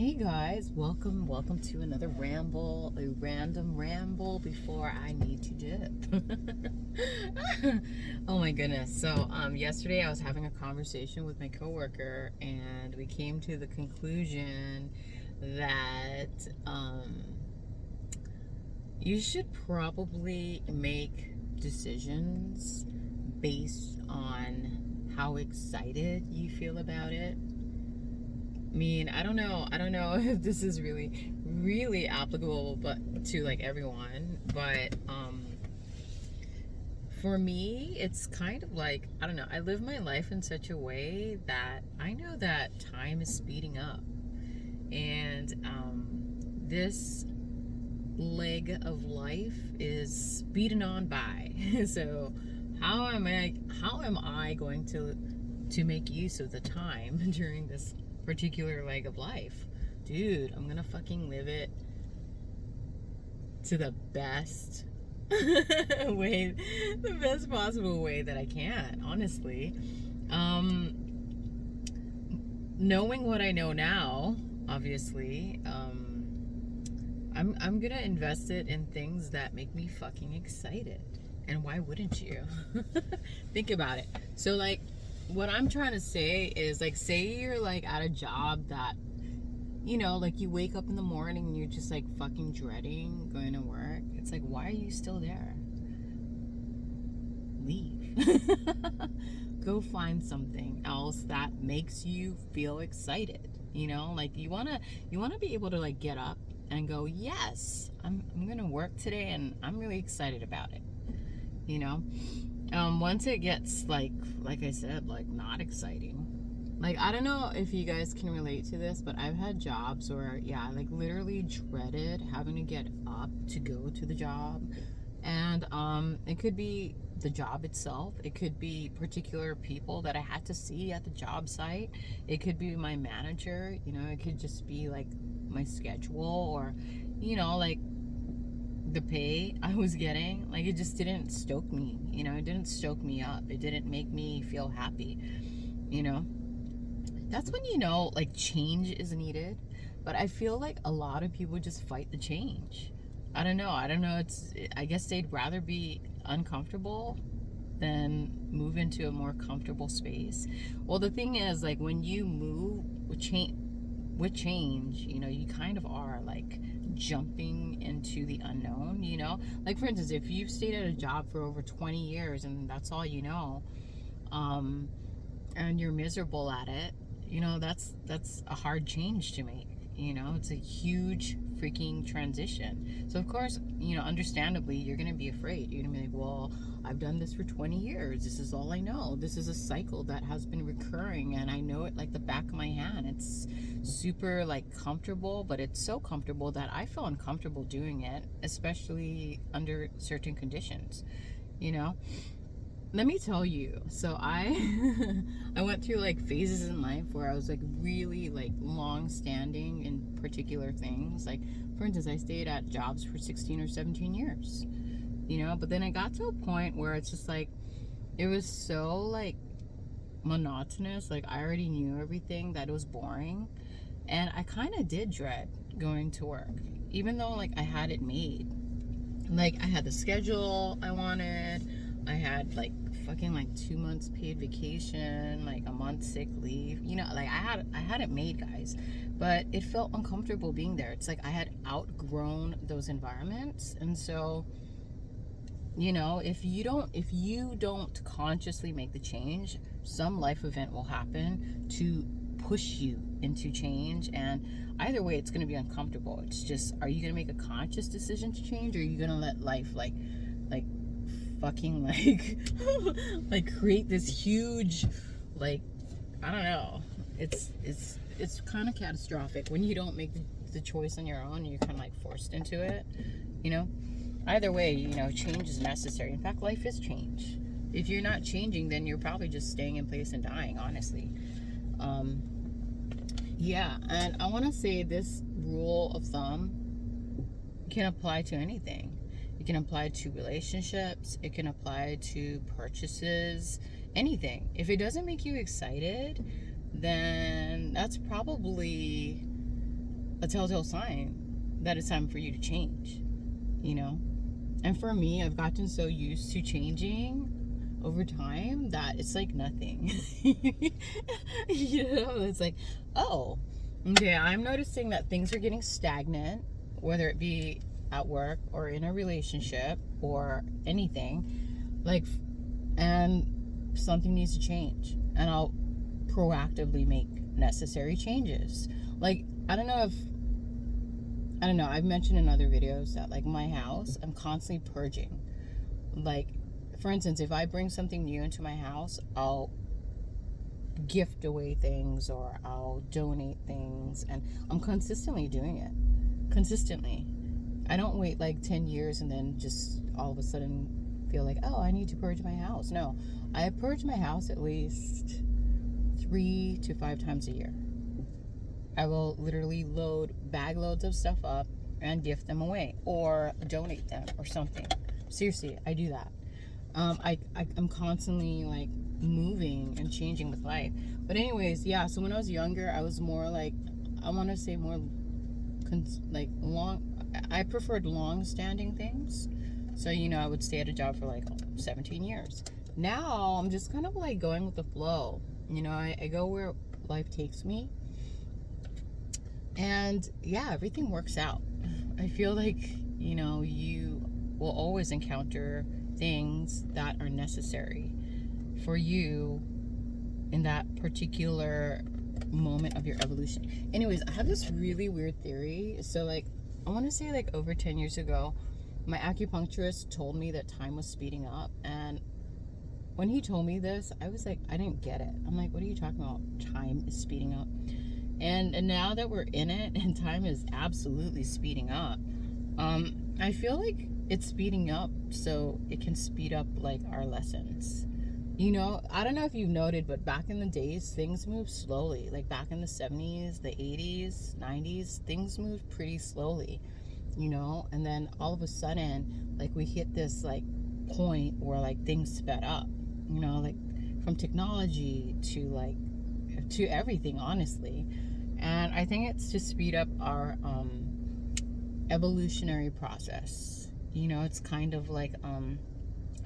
Hey guys, welcome to another ramble, a random ramble before I need to dip. Oh my goodness. So, yesterday I was having a conversation with my coworker and we came to the conclusion that you should probably make decisions based on how excited you feel about it. I mean, I don't know if this is really applicable but to like everyone, but for me it's kind of like, I don't know, I live my life in such a way that I know that time is speeding up, and this leg of life is speeding on by. So how am I going to make use of the time during this particular leg of life? Dude, I'm gonna fucking live it to the best way, the best possible way that I can, honestly. Knowing what I know now, obviously, I'm gonna invest it in things that make me fucking excited. And why wouldn't you? Think about it. So like, what I'm trying to say is, like, say you're like at a job that, like, you wake up in the morning and you're just like fucking dreading going to work. It's like, why are you still there? Leave. Go find something else that makes you feel excited. Like, you wanna be able to like get up and go, yes, I'm gonna work today and I'm really excited about it. Once it gets like I said, like, not exciting. Like, I don't know if you guys can relate to this, but I've had jobs where, yeah, I like literally dreaded having to get up to go to the job. And it could be the job itself. It could be particular people that I had to see at the job site. It could be my manager, it could just be like my schedule, or, like the pay I was getting. Like, it just didn't stoke me, it didn't stoke me up. It didn't make me feel happy, you know? That's when like change is needed. But I feel like a lot of people just fight the change. I don't know, I guess they'd rather be uncomfortable than move into a more comfortable space. Well, the thing is, like, when you move with change, you kind of are like jumping into the unknown. Like, for instance, if you've stayed at a job for over 20 years and that's all and you're miserable at it, that's a hard change to make. It's a huge freaking transition. So of course, understandably, you're gonna be afraid. You're gonna be like, well, I've done this for 20 years. This is all I know. This is a cycle that has been recurring, and I know it like the back of my hand. It's super like comfortable, but it's so comfortable that I feel uncomfortable doing it, especially under certain conditions. you know Let me tell you. So I I went through like phases in life where I was like really like long standing in particular things. Like, for instance, I stayed at jobs for 16 or 17 years. But then I got to a point where it's just like, it was so like monotonous. Like, I already knew everything, that it was boring. And I kind of did dread going to work, even though like I had it made. Like, I had the schedule I wanted. I had like fucking like 2 months paid vacation, like a month sick leave. Like, I had it made, guys. But it felt uncomfortable being there. It's like I had outgrown those environments. And so, if you don't consciously make the change, some life event will happen to push you into change. And either way, it's going to be uncomfortable. It's just, are you going to make a conscious decision to change, or are you going to let life like fucking like like create this huge, like, I don't know, it's kind of catastrophic when you don't make the choice on your own. You're kind of like forced into it. Either way, change is necessary. In fact, life is change. If you're not changing, then you're probably just staying in place and dying, honestly. Yeah, and I want to say this rule of thumb can apply to anything. It can apply to relationships. It can apply to purchases, anything. If it doesn't make you excited, then that's probably a telltale sign that it's time for you to change, you know? And for me, I've gotten so used to changing over time that it's like nothing. You know, it's like, oh, okay, I'm noticing that things are getting stagnant, whether it be at work or in a relationship or anything, like, and something needs to change. And I'll proactively make necessary changes. Like, I don't know, I've mentioned in other videos that, like, my house, I'm constantly purging. Like, for instance, if I bring something new into my house, I'll gift away things or I'll donate things, and I'm consistently doing it. Consistently. I don't wait like 10 years and then just all of a sudden feel like, oh, I need to purge my house. No, I purge my house at least 3 to 5 times a year. I will literally load bag loads of stuff up and gift them away or donate them or something. Seriously, I do that. I'm constantly like moving and changing with life. But anyways, yeah, so when I was younger, I was more like, I want to say more I preferred long-standing things. So, you know, I would stay at a job for like 17 years. Now I'm just kind of like going with the flow. You know, I go where life takes me. And yeah, everything works out. I feel like, you know, you will always encounter things that are necessary for you in that particular moment of your evolution. Anyways, I have this really weird theory. So, like, I want to say like over 10 years ago, my acupuncturist told me that time was speeding up. And when he told me this, I was like, I didn't get it. I'm like, what are you talking about? Time is speeding up. And now that we're in it and time is absolutely speeding up, I feel like it's speeding up so it can speed up like our lessons. You know, I don't know if you've noted, but back in the days, things moved slowly. Like back in the 70s, the 80s, 90s, things moved pretty slowly, you know? And then all of a sudden, like we hit this like point where like things sped up, you know, like from technology to everything, honestly. And I think it's to speed up our evolutionary process. You know, it's kind of like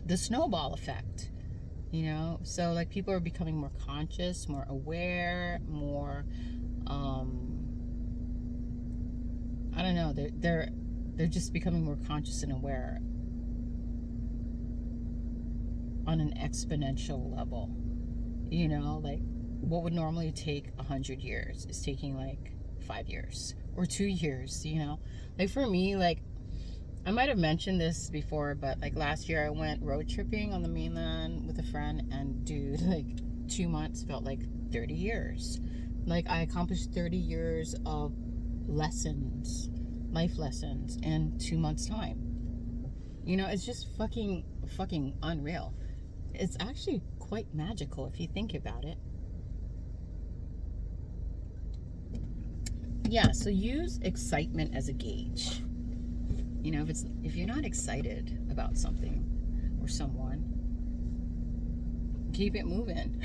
the snowball effect, you know? So like people are becoming more conscious, more aware, more I don't know, they're just becoming more conscious and aware on an exponential level. You know, like what would normally take 100 years is taking like 5 years or 2 years, you know? Like for me, like I might have mentioned this before, but like last year I went road tripping on the mainland with a friend, and dude, like 2 months felt like 30 years. Like I accomplished 30 years of lessons, life lessons, in 2 months time. You know, it's just fucking unreal. It's actually quite magical if you think about it. Yeah, so use excitement as a gauge. You know, if you're not excited about something or someone, keep it moving.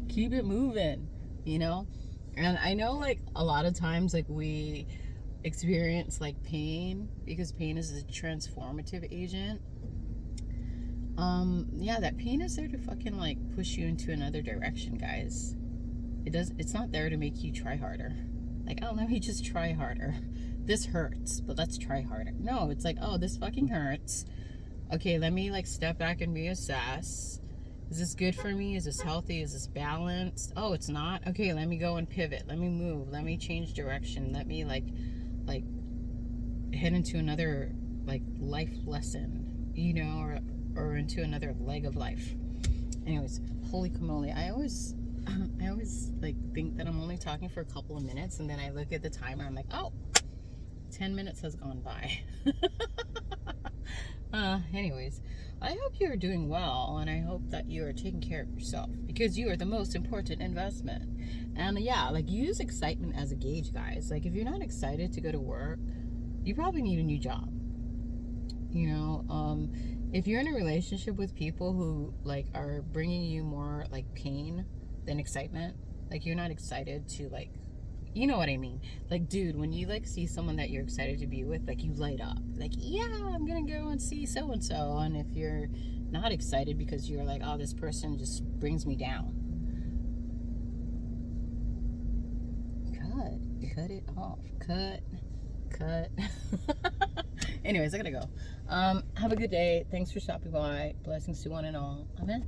Keep it moving, you know? And I know like a lot of times like we experience like pain because pain is a transformative agent. Yeah, that pain is there to fucking like push you into another direction, guys. It's not there to make you try harder. Like, oh, let me just try harder. This hurts, but let's try harder. No, it's like, oh, this fucking hurts. Okay, let me like step back and reassess. Is this good for me? Is this healthy? Is this balanced? Oh, it's not? Okay, let me go and pivot. Let me move. Let me change direction. Let me like head into another like life lesson, you know, or into another leg of life. Anyways, holy camole. I always like think that I'm only talking for a couple of minutes, and then I look at the timer, I'm like, oh, 10 minutes has gone by. Anyways, I hope you're doing well, and I hope that you are taking care of yourself, because you are the most important investment. And yeah, like use excitement as a gauge, guys. Like if you're not excited to go to work, you probably need a new job. You know, if you're in a relationship with people who like are bringing you more like pain than excitement, like you're not excited to like You know what I mean? Like, dude, when you like see someone that you're excited to be with, like you light up. Like, yeah, I'm gonna go and see so and so. And if you're not excited because you're like, oh, this person just brings me down, cut it off. Cut. Anyways, I gotta go. Have a good day. Thanks for stopping by. Blessings to one and all. Amen.